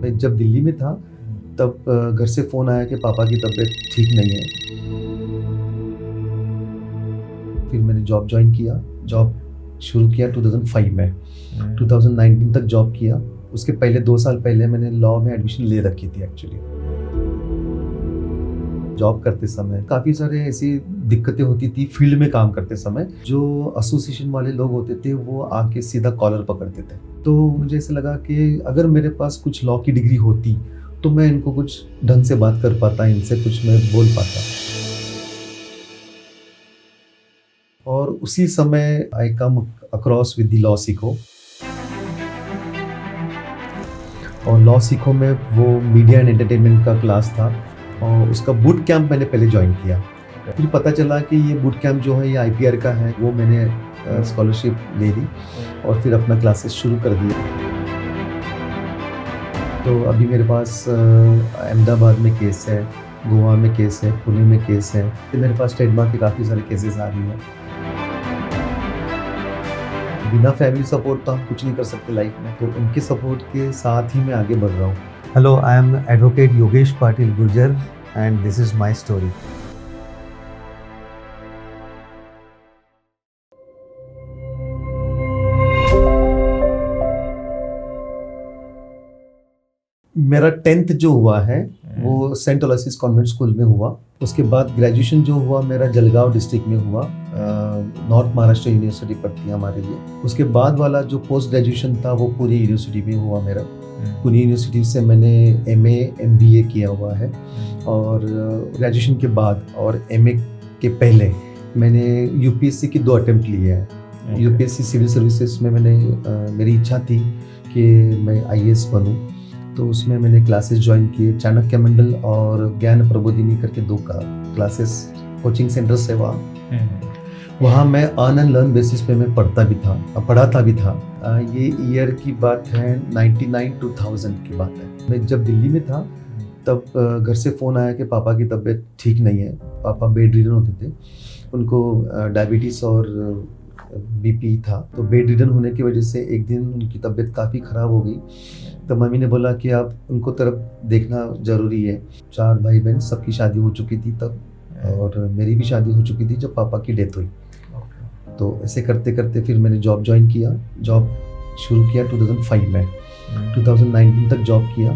मैं जब दिल्ली में था तब घर से फ़ोन आया कि पापा की तबीयत ठीक नहीं है। फिर मैंने जॉब जॉइन किया, जॉब शुरू किया 2005 में। 2019 तक जॉब किया। उसके पहले 2 साल पहले मैंने लॉ में एडमिशन ले रखी थी एक्चुअली। जॉब करते समय काफ़ी सारे ऐसी दिक्कतें होती थी फील्ड में काम करते समय। जो एसोसिएशन वाले लोग होते थे वो आके सीधा कॉलर पकड़ते थे। तो मुझे ऐसा लगा कि अगर मेरे पास कुछ लॉ की डिग्री होती तो मैं इनको कुछ ढंग से बात कर पाता, इनसे कुछ मैं बोल पाता। और उसी समय I come across with the law Sikho. और लॉ सीखो में वो मीडिया एंड एंटरटेनमेंट का क्लास था और उसका बूट कैंप मैंने पहले ज्वाइन किया। फिर पता चला कि ये बूट कैंप जो है ये IPR का है, वो मैंने स्कॉलरशिप ले ली और फिर अपना क्लासेस शुरू कर दिया। तो अभी मेरे पास अहमदाबाद में केस है, गोवा में केस है, पुणे में केस है। तो मेरे पास ट्रेडमार्क के काफ़ी सारे केसेस आ रही हैं। बिना फैमिली सपोर्ट तो हम कुछ नहीं कर सकते लाइफ में, तो उनके सपोर्ट के साथ ही मैं आगे बढ़ रहा हूँ। Hello, I am advocate Yogesh Patil Gurjar and this is my story. मेरा 10th जो हुआ है वो सेंट ओलासिस कॉन्वेंट स्कूल में हुआ। उसके बाद ग्रेजुएशन जो हुआ मेरा जलगांव डिस्ट्रिक्ट में हुआ। नॉर्थ महाराष्ट्र यूनिवर्सिटी पड़ती है हमारे लिए। उसके बाद वाला जो पोस्ट ग्रेजुएशन था वो पुणे यूनिवर्सिटी में हुआ मेरा। पुणे यूनिवर्सिटी से मैंने MA MBA किया हुआ है। और ग्रेजुएशन के बाद और MA के पहले मैंने UPSC की 2 अटेम्प्ट लिए हैं। UPSC सिविल सर्विसेज में मेरी इच्छा थी कि मैं IAS बनूं, तो उसमें मैंने क्लासेस ज्वाइन किए। चाणक्य मंडल और ज्ञान प्रबोधिनी करके 2 क्लासेस कोचिंग सेंटर से वहाँ मैं अर्न एंड लर्न बेसिस पे मैं पढ़ाता भी था। ये ईयर की बात है 99-2000 की बात है। मैं जब दिल्ली में था तब घर से फ़ोन आया कि पापा की तबीयत ठीक नहीं है। पापा बेड रिडन होते थे, उनको डायबिटीज़ और BP था। तो बेड रिडन होने की वजह से एक दिन उनकी तबीयत काफ़ी ख़राब हो गई। तो मम्मी ने बोला कि आप उनको तरफ देखना ज़रूरी है। 4 भाई बहन, सबकी शादी हो चुकी थी तब, और मेरी भी शादी हो चुकी थी जब पापा की डेथ हुई। तो ऐसे करते करते फिर मैंने जॉब ज्वाइन किया। जॉब शुरू किया 2005 में। 2019 तक जॉब किया।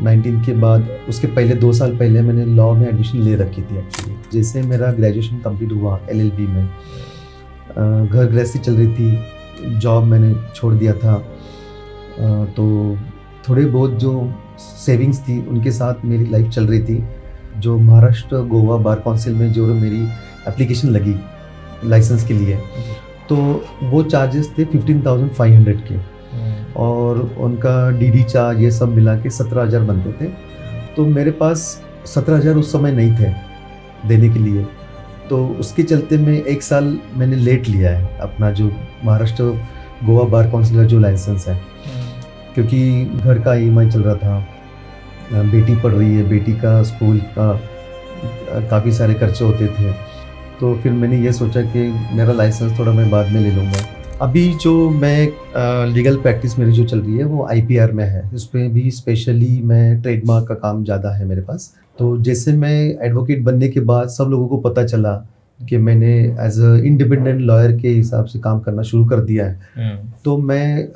19 के बाद उसके पहले 2 साल पहले मैंने लॉ में एडमिशन ले रखी थी एक्चुअली। जैसे मेरा ग्रेजुएशन कंप्लीट हुआ LLB में, घर गृहस्थी चल रही थी, जॉब मैंने छोड़ दिया था। तो थोड़े बहुत जो सेविंग्स थी उनके साथ मेरी लाइफ चल रही थी। जो महाराष्ट्र गोवा बार काउंसिल में जो मेरी एप्लीकेशन लगी लाइसेंस के लिए, तो वो चार्जेस थे 15,500 के, और उनका DD चार्ज ये सब मिला के 17,000 बनते थे। तो मेरे पास 17,000 उस समय नहीं थे देने के लिए। तो उसके चलते मैं 1 साल मैंने लेट लिया है अपना जो महाराष्ट्र गोवा बार काउंसिल का जो लाइसेंस है, क्योंकि घर का EMI चल रहा था, बेटी पढ़ रही है, बेटी का स्कूल का काफ़ी सारे खर्चे होते थे। तो फिर मैंने ये सोचा कि मेरा लाइसेंस थोड़ा मैं बाद में ले लूँगा। अभी जो मैं लीगल प्रैक्टिस मेरी जो चल रही है वो IPR में है। इसमें भी स्पेशली मैं ट्रेडमार्क का काम ज़्यादा है मेरे पास। तो जैसे मैं एडवोकेट बनने के बाद सब लोगों को पता चला कि मैंने एज अ इंडिपेंडेंट लॉयर के हिसाब से काम करना शुरू कर दिया है। तो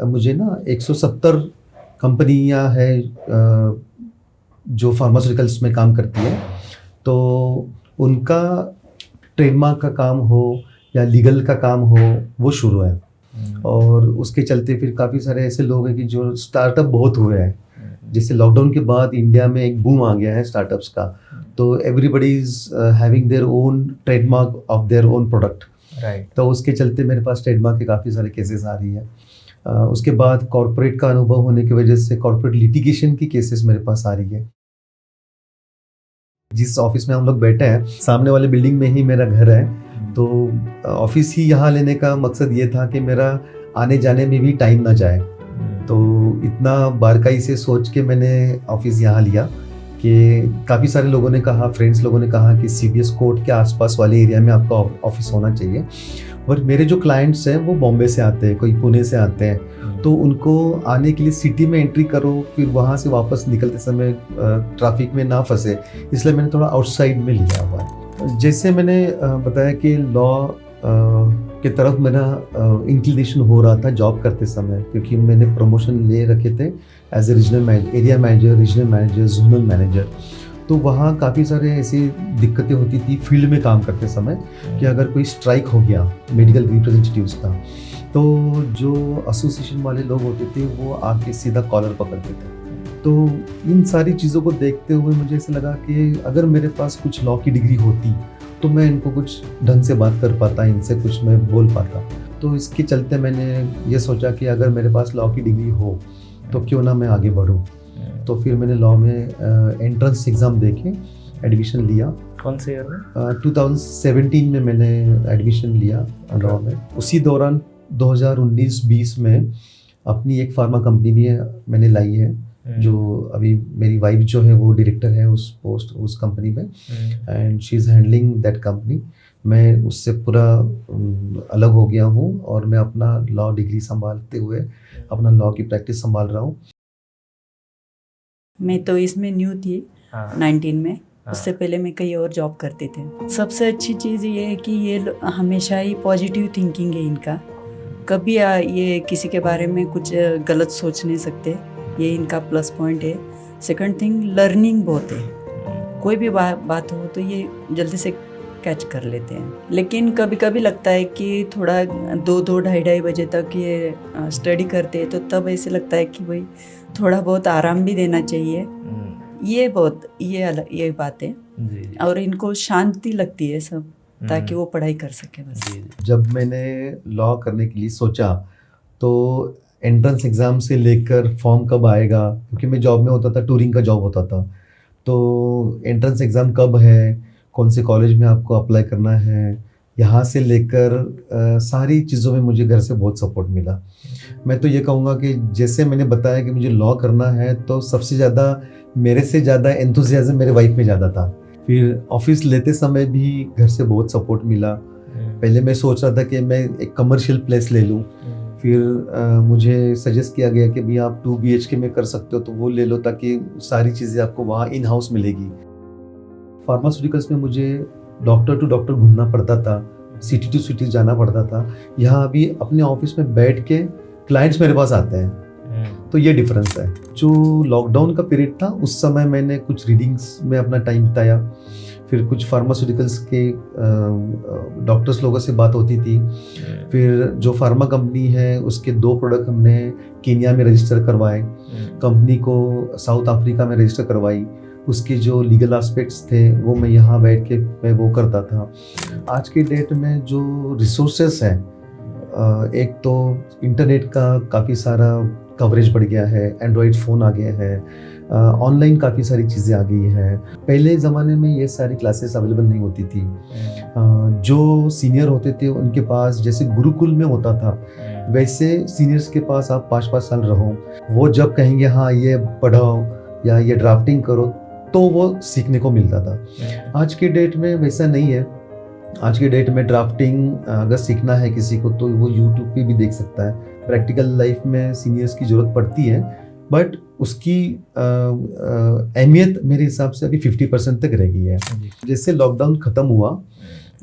मुझे ना 170 कंपनियां हैं जो फार्मास्यूटिकल्स में काम करती है। तो उनका ट्रेडमार्क का काम हो या लीगल का काम हो वो शुरू है। और उसके चलते फिर काफ़ी सारे ऐसे लोग हैं कि जो स्टार्टअप बहुत हुए हैं। जैसे लॉकडाउन के बाद इंडिया में एक बूम आ गया है स्टार्टअप्स का। तो everybody is having their own trademark of their own product, right. तो उसके चलते मेरे पास ट्रेडमार्क के काफ़ी सारे केसेस आ रही है। उसके बाद कॉर्पोरेट का अनुभव होने की वजह से कॉर्पोरेट लिटिगेशन की केसेस मेरे पास आ रही है। जिस ऑफिस में हम लोग बैठे हैं सामने वाले बिल्डिंग में ही मेरा घर है। तो ऑफिस ही यहाँ लेने का मकसद ये था कि मेरा आने जाने में भी टाइम ना जाए। तो इतना बारीकाई से सोच के मैंने ऑफिस यहाँ लिया। कि काफ़ी सारे लोगों ने कहा, फ्रेंड्स लोगों ने कहा कि CBS कोर्ट के आसपास वाले एरिया में आपका ऑफिस होना चाहिए। और मेरे जो क्लाइंट्स हैं वो बॉम्बे से आते हैं, कोई पुणे से आते हैं, तो उनको आने के लिए सिटी में एंट्री करो, फिर वहाँ से वापस निकलते समय ट्रैफिक में ना फंसे, इसलिए मैंने थोड़ा आउटसाइड में लिया हुआ है। जैसे मैंने बताया कि लॉ की तरफ मेरा इंक्लिनेशन हो रहा था जॉब करते समय, क्योंकि मैंने प्रमोशन ले रखे थे as a regional area manager, regional manager, zonal manager. तो वहाँ काफ़ी सारे ऐसी दिक्कतें होती थी फील्ड में काम करते समय कि अगर कोई स्ट्राइक हो गया मेडिकल रिप्रेजेंटेटिव्स का, तो जो एसोसिएशन वाले लोग होते थे वो आके सीधा कॉलर पकड़ते थे। तो इन सारी चीज़ों को देखते हुए मुझे ऐसा लगा कि अगर मेरे पास कुछ लॉ की डिग्री होती तो मैं इनको कुछ ढंग से बात कर पाता, इनसे कुछ मैं बोल पाता। तो इसके चलते मैंने ये सोचा कि अगर मेरे पास लॉ की डिग्री हो तो क्यों ना मैं आगे बढ़ूँ। तो फिर मैंने लॉ में एंट्रेंस एग्ज़ाम देके एडमिशन लिया। कौन से ईयर में? 2017 में मैंने एडमिशन लिया लॉ में। उसी दौरान 2019-20 में अपनी एक फार्मा कंपनी भी मैंने लाई है, जो अभी मेरी वाइफ जो है वो डायरेक्टर है उस कंपनी में, and she is handling that company. मैं उससे पूरा अलग हो गया हूँ और मैं अपना लॉ डिग्री संभालते हुए अपना लॉ की प्रैक्टिस संभाल रहा हूँ। मैं तो इसमें न्यू थी 19 में। उससे पहले मैं कहीं और जॉब करते थे। सबसे अच्छी चीज़ ये है कि ये हमेशा ही पॉजिटिव थिंकिंग है इनका, कभी ये किसी के बारे में कुछ गलत सोच नहीं सकते, ये इनका प्लस पॉइंट है। सेकंड थिंग, लर्निंग बहुत है, कोई भी बात हो तो ये जल्दी से कैच कर लेते हैं। लेकिन कभी कभी लगता है कि थोड़ा 2-2, ढाई बजे तक ये स्टडी करते हैं, तो तब ऐसे लगता है कि भाई थोड़ा बहुत आराम भी देना चाहिए। ये बात है। और इनको शांति लगती है सब, ताकि वो पढ़ाई कर सके बस। जब मैंने लॉ करने के लिए सोचा तो एंट्रेंस एग्ज़ाम से लेकर फॉर्म कब आएगा, क्योंकि मैं जॉब में होता था, टूरिंग का जॉब होता था, तो एंट्रेंस एग्ज़ाम कब है, कौन से कॉलेज में आपको अप्लाई करना है, यहाँ से लेकर सारी चीज़ों में मुझे घर से बहुत सपोर्ट मिला। मैं तो ये कहूँगा कि जैसे मैंने बताया कि मुझे लॉ करना है, तो सबसे ज़्यादा मेरे से ज़्यादा एंथुसियाज्म मेरे वाइफ में ज़्यादा था। फिर ऑफिस लेते समय भी घर से बहुत सपोर्ट मिला। पहले मैं सोच रहा था कि मैं एक कमर्शियल प्लेस ले लूँ, फिर मुझे सजेस्ट किया गया कि भी आप 2 BHK में कर सकते हो तो वो ले लो, ताकि सारी चीज़ें आपको वहाँ इन हाउस मिलेगी। फार्मास्यूटिकल्स में मुझे डॉक्टर टू डॉक्टर घूमना पड़ता था, सिटी टू सिटी जाना पड़ता था। यहाँ अभी अपने ऑफिस में बैठ के क्लाइंट्स मेरे पास आते हैं, तो ये डिफरेंस है। जो लॉकडाउन का पीरियड था उस समय मैंने कुछ रीडिंग्स में अपना टाइम बिताया, फिर कुछ फार्मास्यूटिकल्स के डॉक्टर्स लोगों से बात होती थी। फिर जो फार्मा कंपनी है उसके 2 प्रोडक्ट हमने केन्या में रजिस्टर करवाए, कंपनी को साउथ अफ्रीका में रजिस्टर करवाई। उसके जो लीगल एस्पेक्ट्स थे वो मैं यहाँ बैठ के मैं वो करता था। आज के डेट में जो रिसोर्सेस हैं, एक तो इंटरनेट का काफ़ी सारा कवरेज बढ़ गया है, एंड्रॉयड फ़ोन आ गया है, ऑनलाइन काफ़ी सारी चीज़ें आ गई हैं। पहले ज़माने में ये सारी क्लासेस अवेलेबल नहीं होती थी। जो सीनियर होते थे उनके पास जैसे गुरुकुल में होता था, वैसे सीनियर्स के पास आप 5-5 साल रहो, वो जब कहेंगे हाँ ये पढ़ाओ या ये ड्राफ्टिंग करो, तो वो सीखने को मिलता था। आज के डेट में वैसा नहीं है। आज के डेट में ड्राफ्टिंग अगर सीखना है किसी को तो वो यूट्यूब पे भी देख सकता है। प्रैक्टिकल लाइफ में सीनियर्स की ज़रूरत पड़ती है, बट उसकी अहमियत मेरे हिसाब से अभी 50% तक रह गई है। जैसे लॉकडाउन ख़त्म हुआ,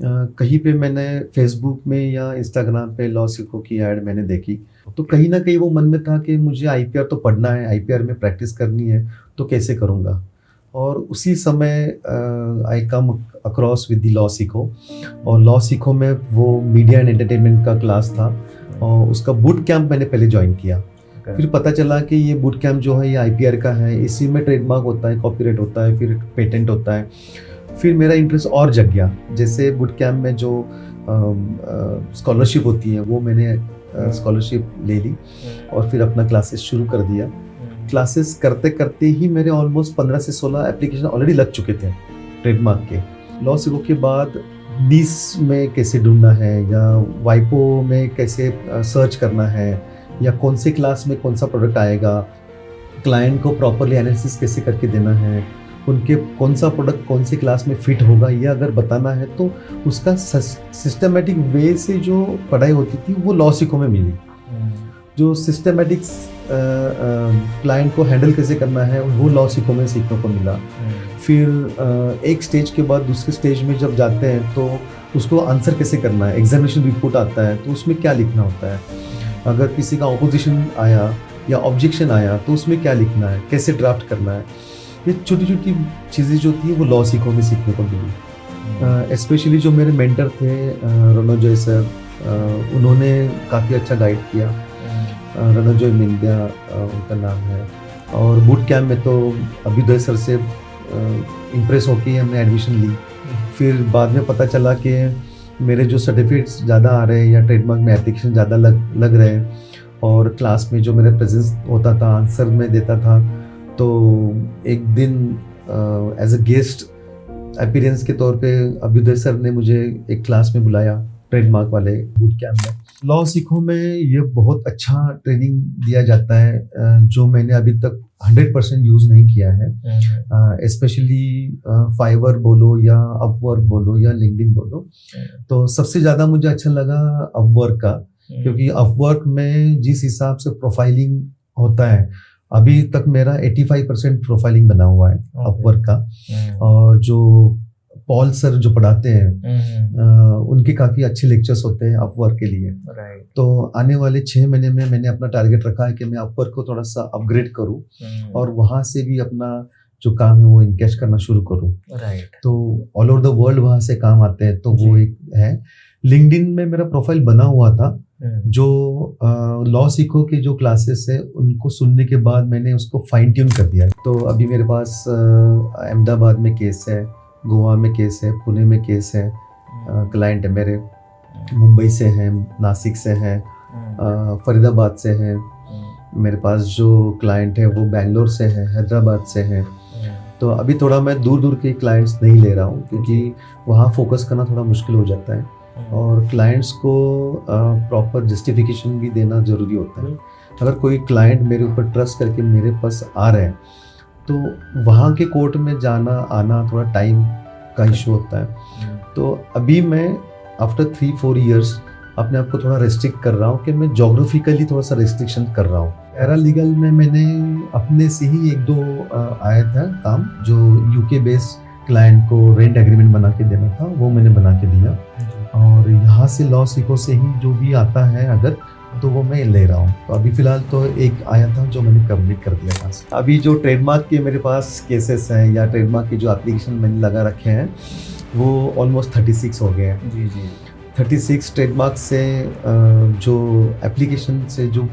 कहीं पे मैंने फेसबुक में या इंस्टाग्राम पे लॉ सीखो की ऐड मैंने देखी, तो कहीं ना कहीं वो मन में था कि मुझे IPR तो पढ़ना है, IPR में प्रैक्टिस करनी है, तो कैसे करूँगा। और उसी समय I come across with the law Sikho, और लॉ सीखो में वो मीडिया एंड एंटरटेनमेंट का क्लास था, और उसका बूट कैंप मैंने पहले ज्वाइन किया। फिर पता चला कि ये बूट कैंप जो है ये IPR का है, इसी में ट्रेडमार्क होता है, कॉपीराइट होता है, फिर पेटेंट होता है। फिर मेरा इंटरेस्ट और जग गया। जैसे बूट कैंप में जो स्कॉलरशिप होती है वो मैंने स्कॉलरशिप ले ली और फिर अपना क्लासेस शुरू कर दिया। क्लासेस करते करते ही मेरे ऑलमोस्ट 15 से 16 एप्लीकेशन ऑलरेडी लग चुके थे ट्रेडमार्क के। लॉ सीखो के बाद नीस में कैसे ढूंढना है, या वाइपो में कैसे सर्च करना है, या कौन से क्लास में कौन सा प्रोडक्ट आएगा, क्लाइंट को प्रॉपरली एनालिसिस कैसे करके देना है, उनके कौन सा प्रोडक्ट कौन सी क्लास में फिट होगा ये अगर बताना है तो उसका सिस्टमेटिक वे से जो पढ़ाई होती थी वो लॉ सीखो में मिली। जो सिस्टमेटिक्स क्लाइंट को हैंडल कैसे करना है वो लॉ सीखो में सीखने को मिला। फिर एक स्टेज के बाद दूसरे स्टेज में जब जाते हैं तो उसको आंसर कैसे करना है, एग्जामिनेशन रिपोर्ट आता है तो उसमें क्या लिखना होता है, अगर किसी का ऑपोजिशन आया या ऑब्जेक्शन आया तो उसमें क्या लिखना है, कैसे ड्राफ्ट करना है, ये छोटी छोटी चीज़ें जो थी वो लॉ सीखो में सीखने को मिली। स्पेशली जो मेरे मेंटर थे रणोजॉय सर, उन्होंने काफ़ी अच्छा गाइड किया। रणोजॉय मिंद्या उनका नाम है। और बूट कैम्प में तो अभ्युदय सर से इम्प्रेस होकर हमने एडमिशन ली। फिर बाद में पता चला कि मेरे जो सर्टिफिकेट्स ज़्यादा आ रहे हैं या ट्रेडमार्क में एप्लीकेशन ज़्यादा लग रहे हैं और क्लास में जो मेरा प्रेजेंस होता था, आंसर में देता था, तो एक दिन एज अ गेस्ट अपीयरेंस के तौर पे अभ्युदय सर ने मुझे एक क्लास में बुलाया ट्रेडमार्क वाले बूट कैम्प में। लॉ सीखो में ये बहुत अच्छा ट्रेनिंग दिया जाता है जो मैंने अभी तक 100% यूज़ नहीं किया है। स्पेशली फाइवर बोलो या अपवर्क बोलो या लिंक्डइन बोलो, तो सबसे ज़्यादा मुझे अच्छा लगा अपवर्क का, क्योंकि अपवर्क में जिस हिसाब से प्रोफाइलिंग होता है, अभी तक मेरा 85% प्रोफाइलिंग बना हुआ है अपवर्क का। और जो पॉल सर जो पढ़ाते हैं उनके काफ़ी अच्छे लेक्चर्स होते हैं अपवर्क के लिए। तो आने वाले 6 महीने में मैंने अपना टारगेट रखा है कि मैं अपवर्क को थोड़ा सा अपग्रेड करूं और वहाँ से भी अपना जो काम है वो इनकेश करना शुरू करूं। तो ऑल ओवर द वर्ल्ड वहाँ से काम आते हैं, तो वो एक है। लिंक्डइन में मेरा प्रोफाइल बना हुआ था। जो लॉ सीखो के जो क्लासेस है उनको सुनने के बाद मैंने उसको फाइन ट्यून कर दिया। तो अभी मेरे पास अहमदाबाद में केस है, गोवा में केस है, पुणे में केस है, क्लाइंट है मेरे, मुंबई से हैं, नासिक से हैं, फरीदाबाद से हैं। मेरे पास जो क्लाइंट है वो बेंगलोर से है, हैदराबाद से हैं। तो अभी थोड़ा मैं दूर दूर के क्लाइंट्स नहीं ले रहा हूँ क्योंकि वहाँ फोकस करना थोड़ा मुश्किल हो जाता है और क्लाइंट्स को प्रॉपर जस्टिफिकेशन भी देना ज़रूरी होता है। अगर कोई क्लाइंट मेरे ऊपर ट्रस्ट करके मेरे पास आ रहे हैं तो वहाँ के कोर्ट में जाना आना थोड़ा टाइम का इशू होता है। तो अभी मैं आफ्टर 3-4 इयर्स अपने आप को थोड़ा रेस्ट्रिक्ट कर रहा हूँ कि मैं जोग्राफिकली थोड़ा सा रेस्ट्रिक्शन कर रहा हूँ। पैरालीगल में मैंने अपने से ही 1-2 आया था काम, जो यूके बेस्ड क्लाइंट को रेंट एग्रीमेंट बना के देना था, वो मैंने बना के दिया। और यहाँ से लॉ सीखो से ही जो भी आता है अगर, तो वो मैं ले रहा हूँ। तो अभी फ़िलहाल तो एक आया था जो मैंने कंप्लीट कर दिया था। अभी जो ट्रेडमार्क के मेरे पास केसेस हैं या ट्रेडमार्क के जो एप्लीकेशन मैंने लगा रखे हैं वो ऑलमोस्ट 36 हो गए हैं। जी जी 36 ट्रेडमार्क से जो एप्लीकेशन से जो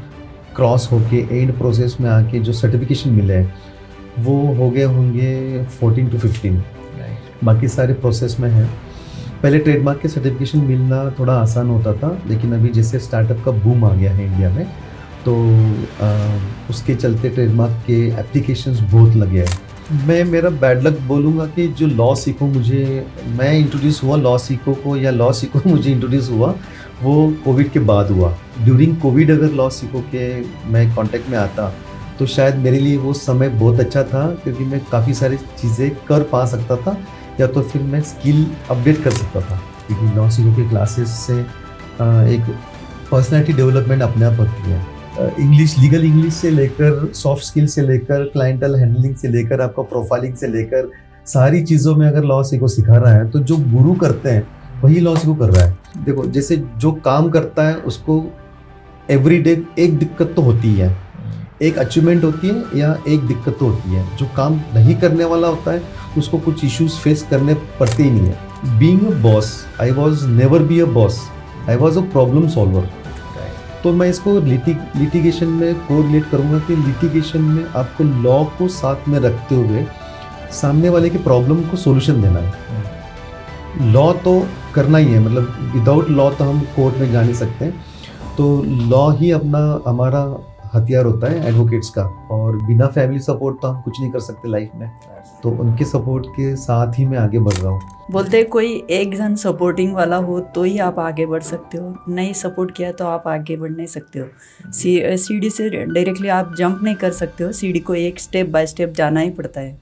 क्रॉस होके एंड प्रोसेस में आके जो सर्टिफिकेशन मिले हैं वो हो गए होंगे 14 to 15। बाकी सारे प्रोसेस में हैं। पहले ट्रेडमार्क के सर्टिफिकेशन मिलना थोड़ा आसान होता था, लेकिन अभी जैसे स्टार्टअप का बूम आ गया है इंडिया में, तो उसके चलते ट्रेडमार्क के एप्लीकेशंस बहुत लगे हैं। मैं मेरा बैड लक बोलूँगा कि जो लॉ सीखो मैं इंट्रोड्यूस हुआ लॉ सीखो को, या लॉ सीखो मुझे इंट्रोड्यूस हुआ वो कोविड के बाद हुआ। ड्यूरिंग कोविड अगर लॉ सीखो के मैं कांटेक्ट में आता तो शायद मेरे लिए वो समय बहुत अच्छा था, क्योंकि मैं काफ़ी सारी चीज़ें कर पा सकता था या तो फिर मैं स्किल अपडेट कर सकता था, क्योंकि लॉ सीखो के क्लासेस से एक पर्सनैलिटी डेवलपमेंट अपने आप होती है। इंग्लिश, लीगल इंग्लिश से लेकर सॉफ्ट स्किल से लेकर क्लाइंटल हैंडलिंग से लेकर आपका प्रोफाइलिंग से लेकर सारी चीज़ों में अगर लॉ सीखो सिखा रहा है तो जो गुरु करते हैं वही लॉ सीखो कर रहा है। देखो, जैसे जो काम करता है उसको एवरीडे एक दिक्कत तो होती है, एक अचीवमेंट होती है या एक दिक्कत तो होती है। जो काम नहीं करने वाला होता है उसको कुछ इश्यूज फेस करने पड़ते ही नहीं है। Being a boss, I was never be a boss, I was a problem solver. तो मैं इसको लिटिगेशन में कोरिलेट करूँगा कि लिटिगेशन में आपको लॉ को साथ में रखते हुए सामने वाले के प्रॉब्लम को सोल्यूशन देना है। लॉ तो करना ही है, मतलब विदाउट लॉ तो हम कोर्ट में जा नहीं सकते। तो लॉ ही हमारा हथियार होता है एडवोकेट्स का, और बिना फैमिली सपोर्ट तो हम कुछ नहीं कर सकते लाइफ में। तो उनके सपोर्ट के साथ ही मैं आगे बढ़ रहा हूँ। बोलते हैं कोई एक जन सपोर्टिंग वाला हो तो ही आप आगे बढ़ सकते हो, नहीं सपोर्ट किया तो आप आगे बढ़ नहीं सकते हो। सीढ़ी से डायरेक्टली आप जंप नहीं कर सकते हो, सीढ़ी को एक स्टेप बाय स्टेप जाना ही पड़ता है।